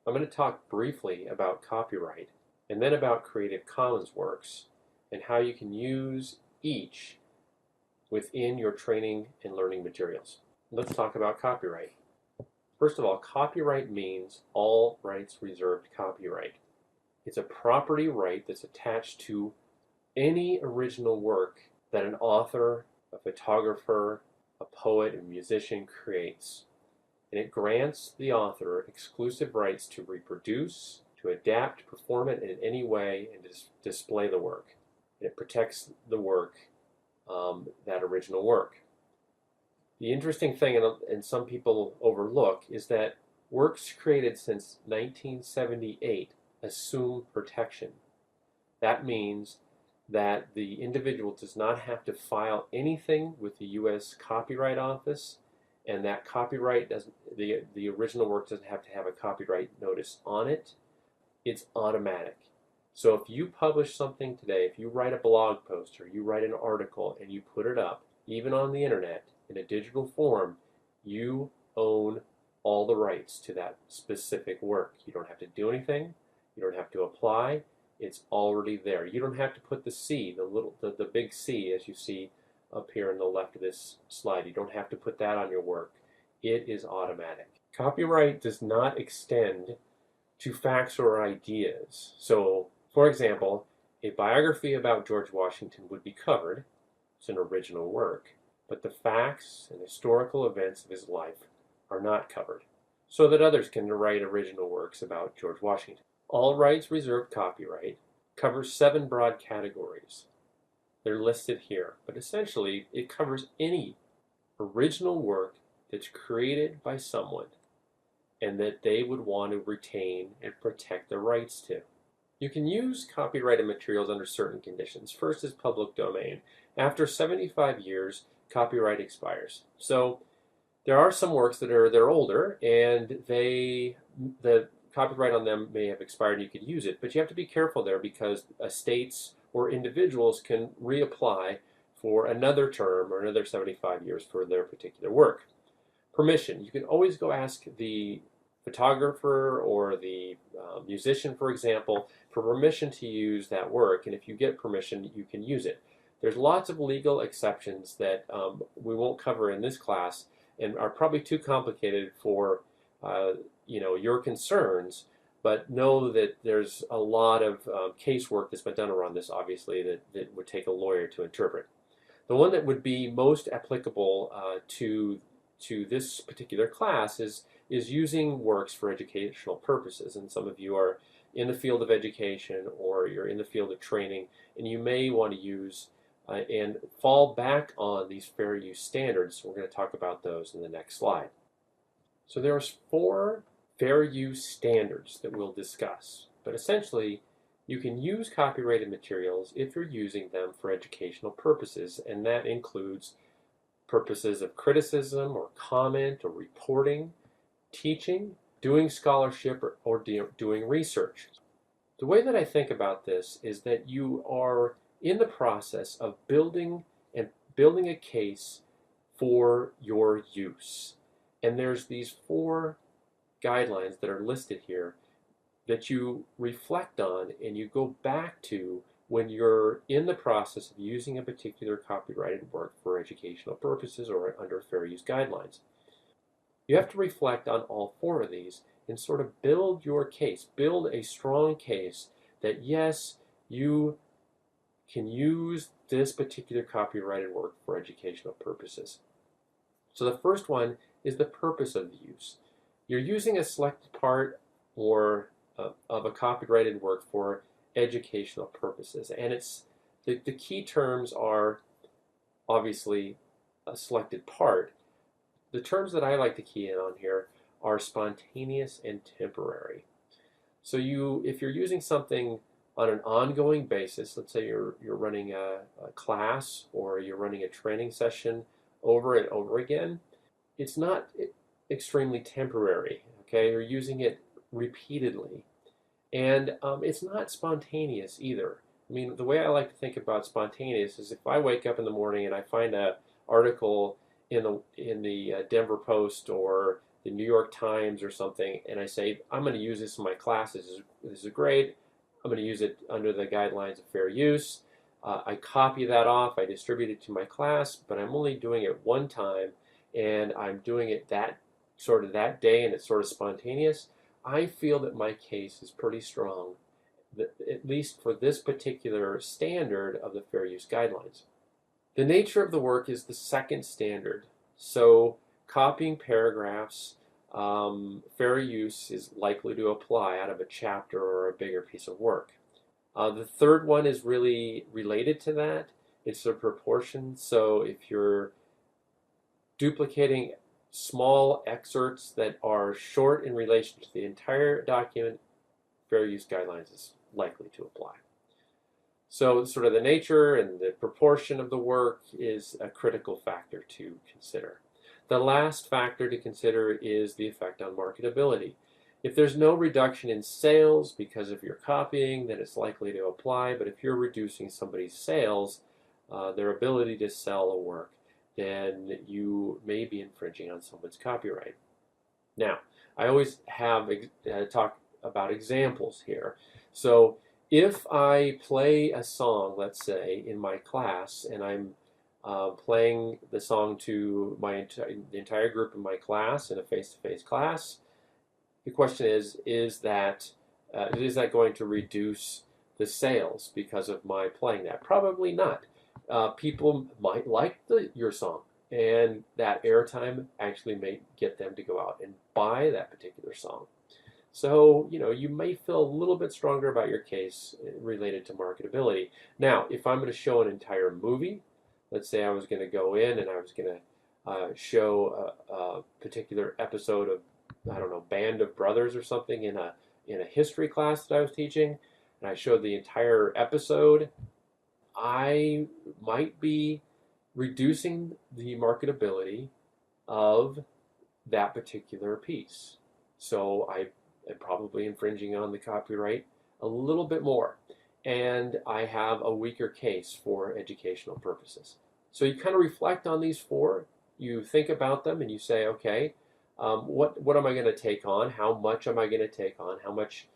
I'm going to talk briefly about copyright and then about Creative Commons works and how you can use each within your training and learning materials. Let's talk about copyright. First of all, copyright means all rights reserved copyright. It's a property right that's attached to any original work that an author, a photographer, a poet, a musician creates. And it grants the author exclusive rights to reproduce, to adapt, perform it in any way, and to display the work. And it protects the work, that original work. The interesting thing, and some people overlook, is that works created since 1978 assume protection. That means that the individual does not have to file anything with the U.S. Copyright Office, and that copyright doesn't, the original work doesn't have to have a copyright notice on it. It's automatic. So if you publish something today, if you write a blog post or you write an article and you put it up, even on the internet, in a digital form, you own all the rights to that specific work. You don't have to do anything. You don't have to apply. It's already there. You don't have to put the C, the big C, as you see up here on the left of this slide. You don't have to put that on your work. It is automatic. Copyright does not extend to facts or ideas. So, for example, a biography about George Washington would be covered. It's an original work. But the facts and historical events of his life are not covered, so that others can write original works about George Washington. All rights reserved copyright covers 7 broad categories. They're listed here, but essentially it covers any original work that's created by someone and that they would want to retain and protect the rights to. You can use copyrighted materials under certain conditions. First is public domain. After 75 years, copyright expires. So there are some works that are older, and the copyright on them may have expired and you could use it, but you have to be careful there because estates or individuals can reapply for another term or another 75 years for their particular work. Permission. You can always go ask the photographer or the musician, for example, for permission to use that work, and if you get permission, you can use it. There's lots of legal exceptions that we won't cover in this class and are probably too complicated for your concerns, but know that there's a lot of casework that's been done around this, obviously, that would take a lawyer to interpret. The one that would be most applicable to this particular class is using works for educational purposes, and some of you are in the field of education or you're in the field of training, and you may want to use and fall back on these fair use standards. We're going to talk about those in the next slide. So there's 4 fair use standards that we'll discuss, but essentially you can use copyrighted materials if you're using them for educational purposes, and that includes purposes of criticism or comment or reporting, teaching, doing scholarship, or doing research. The way that I think about this is that you are in the process of building a case for your use. And there's these 4 guidelines that are listed here that you reflect on and you go back to when you're in the process of using a particular copyrighted work for educational purposes or under fair use guidelines. You have to reflect on all 4 of these and sort of build your case, build a strong case that yes, you can use this particular copyrighted work for educational purposes. So the first one is the purpose of the use. You're using a selected part or of a copyrighted work for educational purposes, and it's the key terms are obviously a selected part. The terms that I like to key in on here are spontaneous and temporary. So if you're using something on an ongoing basis, let's say you're running a class or you're running a training session over and over again, it's not extremely temporary, okay? You're using it repeatedly. And it's not spontaneous either. I mean, the way I like to think about spontaneous is if I wake up in the morning and I find an article in the Denver Post or the New York Times or something, and I say, I'm going to use this in my classes. This is great. I'm going to use it under the guidelines of fair use. I copy that off, I distribute it to my class, but I'm only doing it one time, and I'm doing it that day, and it's sort of spontaneous. I feel that my case is pretty strong, at least for this particular standard of the fair use guidelines. The nature of the work is the second standard. So copying paragraphs, fair use is likely to apply out of a chapter or a bigger piece of work. The third one is really related to that. It's the proportion. So if you're duplicating small excerpts that are short in relation to the entire document, fair use guidelines is likely to apply. So sort of the nature and the proportion of the work is a critical factor to consider. The last factor to consider is the effect on marketability. If there's no reduction in sales because of your copying, then it's likely to apply. But if you're reducing somebody's sales, their ability to sell a work, then you may be infringing on someone's copyright. Now, I always have talk about examples here. So if I play a song, let's say, in my class, and I'm playing the song to the entire group in my class in a face-to-face class, the question is that going to reduce the sales because of my playing that? Probably not. People might like your song, and that airtime actually may get them to go out and buy that particular song. So, you may feel a little bit stronger about your case related to marketability. Now, if I'm going to show an entire movie, let's say I was going to go in and I was going to show a particular episode of, I don't know, Band of Brothers or something in a history class that I was teaching, and I showed the entire episode, I might be reducing the marketability of that particular piece. So I am probably infringing on the copyright a little bit more, and I have a weaker case for educational purposes. So you kind of reflect on these four, you think about them, and you say, okay, what am I going to take on? How much am I going to take on? How much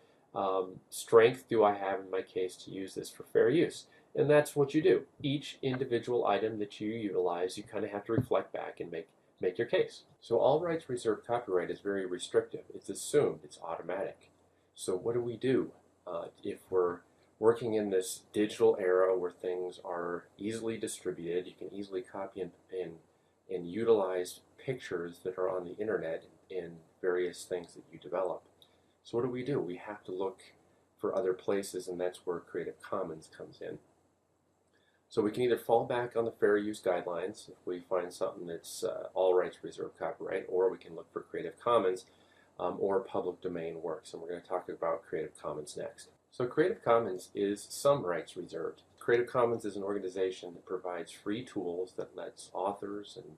strength do I have in my case to use this for fair use? And that's what you do. Each individual item that you utilize, you kind of have to reflect back and make your case. So all rights reserved copyright is very restrictive. It's assumed, it's automatic. So what do we do if we're working in this digital era where things are easily distributed? You can easily copy and utilize pictures that are on the internet in various things that you develop. So what do? We have to look for other places, and that's where Creative Commons comes in. So we can either fall back on the fair use guidelines if we find something that's all rights reserved copyright, or we can look for Creative Commons or public domain works, and we're going to talk about Creative Commons next. So Creative Commons is some rights reserved. Creative Commons is an organization that provides free tools that lets authors and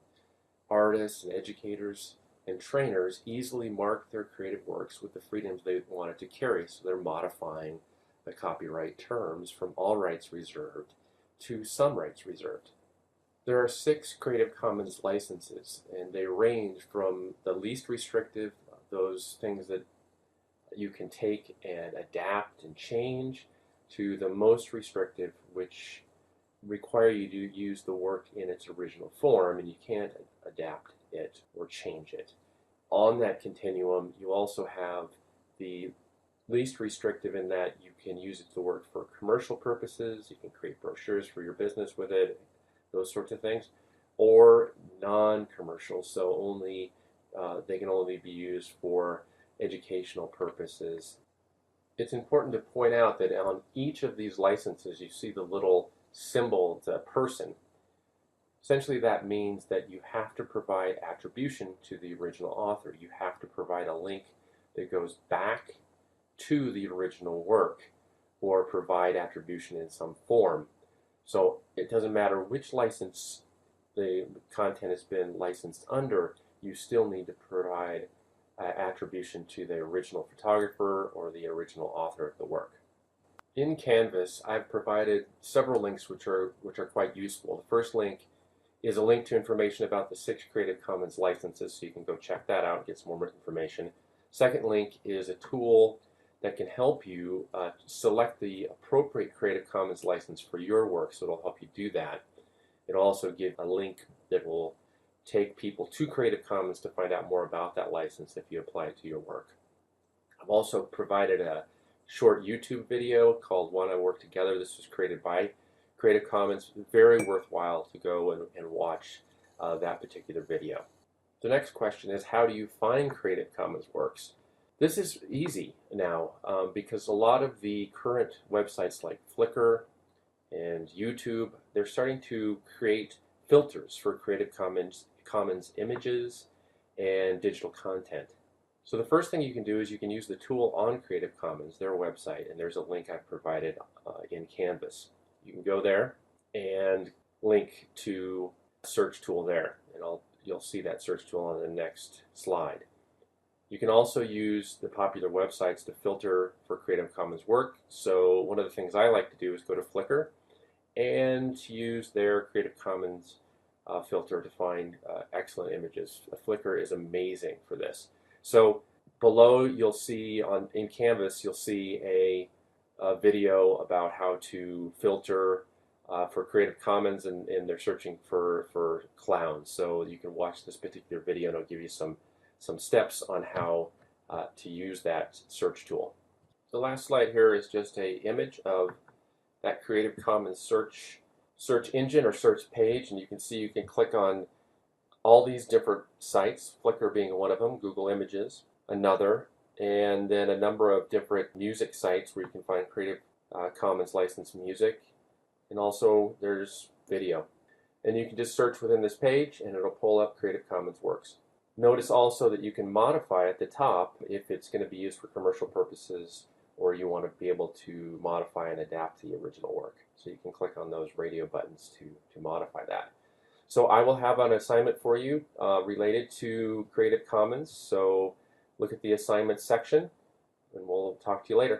artists and educators and trainers easily mark their creative works with the freedoms they want it to carry. So they're modifying the copyright terms from all rights reserved to some rights reserved. There are 6 Creative Commons licenses, and they range from the least restrictive, those things that you can take and adapt and change, to the most restrictive, which require you to use the work in its original form, and you can't adapt it or change it. On that continuum, you also have the least restrictive in that you can use the work for commercial purposes, you can create brochures for your business with it, those sorts of things, or non-commercial, so only they can only be used for educational purposes. It's important to point out that on each of these licenses you see the little symbol, the person. Essentially that means that you have to provide attribution to the original author. You have to provide a link that goes back to the original work, or provide attribution in some form. So it doesn't matter which license the content has been licensed under, you still need to provide attribution to the original photographer or the original author of the work. In Canvas, I've provided several links which are quite useful. The first link is a link to information about the 6 Creative Commons licenses, so you can go check that out and get some more information. Second link is a tool that can help you select the appropriate Creative Commons license for your work, so it'll help you do that. It'll also give a link that will take people to Creative Commons to find out more about that license if you apply it to your work. I've also provided a short YouTube video called Wanna Work Together. This was created by Creative Commons. Very worthwhile to go and watch that particular video. The next question is, how do you find Creative Commons works? This is easy now because a lot of the current websites like Flickr and YouTube, they're starting to create filters for Creative Commons images and digital content. So the first thing you can do is you can use the tool on Creative Commons, their website, and there's a link I've provided in Canvas. You can go there and link to a search tool there, and you'll see that search tool on the next slide. You can also use the popular websites to filter for Creative Commons work. So one of the things I like to do is go to Flickr and use their Creative Commons filter to find excellent images. Flickr is amazing for this. So below you'll see in Canvas, you'll see a video about how to filter for Creative Commons, and they're searching for clowns. So you can watch this particular video and it'll give you some steps on how to use that search tool. The last slide here is just an image of that Creative Commons search engine or search page, and you can see you can click on all these different sites, Flickr being one of them, Google Images another, and then a number of different music sites where you can find Creative Commons licensed music, and also there's video. And you can just search within this page and it'll pull up Creative Commons works. Notice also that you can modify at the top if it's going to be used for commercial purposes, or you want to be able to modify and adapt the original work. So you can click on those radio buttons to modify that. So I will have an assignment for you related to Creative Commons. So look at the assignment section and we'll talk to you later.